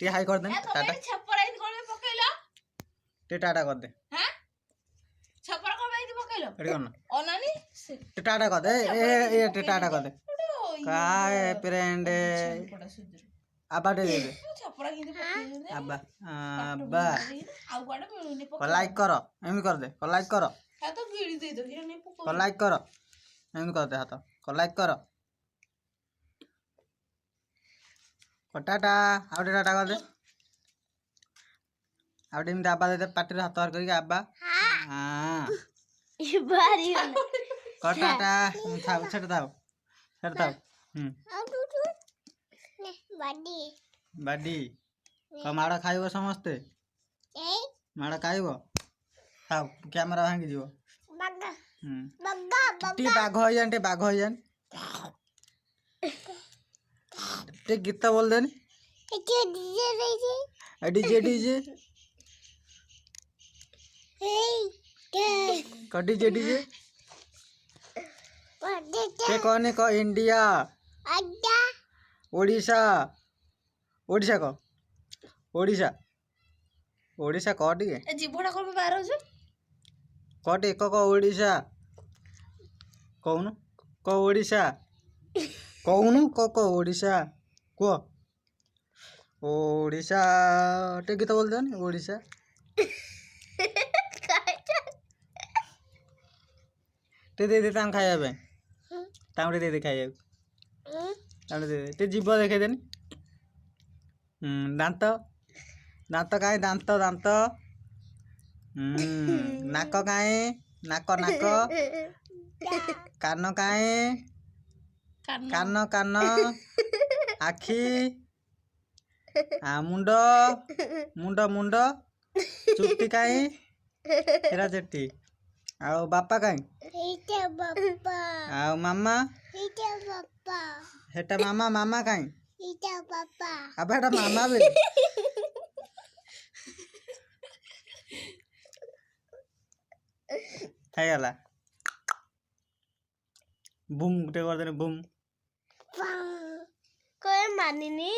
T high कर दे Tata T Tata कर दे हां छपर को बैठ पकेलो एडी करना ओनानी टी टाटा कर दे ए टी टाटा कर दे काय फ्रेंड आबा दे दे छपरा किंतु पकेलो आबा आबा आउ गाडे मिलुनी को लाइक करो एमी कर दे को लाइक करो हा तो गिड़ी दे दो हिरा नहीं पको को लाइक करो एमी कर दे हाथ को लाइक करो को टाटा आउटे टाटा कर दे आउटे एमी आबा दे पाटी रे हाथ करके आबा हां ये बारी को टाटा था छट दाओ ने बाडी बाडी को माड़ खाइबो समस्ते ए माड़ खाइबो खाओ कैमरा भांगी जीवो बग्गा बग्गा टी बाघ हो जान टी बाघ हो जान टे गीत बोल देनी के डीजे रही डीजे डीजे हे के को डीजे डीजे बड्डे के कोने को इंडिया अड्डा ओडिशा ओडिशा को ओडिशा ओडिशा कोटी ए जीवड़ा को बारो जो कोटी को ओडिशा कहूनु को ओडिशा कहूनु को ओडिशा को ओडिशा टे गीत बोल देनी ओडिशा टे दे तां खाया बे तांडे दे खाया तांडे दे टे जीव देखे देनी दांत दांत काहे दांत दांत नाक काहे नाक नाक कान काहे कान कान आखी मुंड मुंड मुंड चुट्टी काहे हेरा चट्टी आओ बापा काहे हेटे बापा आओ मामा हेटे बापा हेटा मामा मामा काहे हेटे बापा अब हेटा मामा बे गला बुम गुटे कर देने बुम कोई मानिनी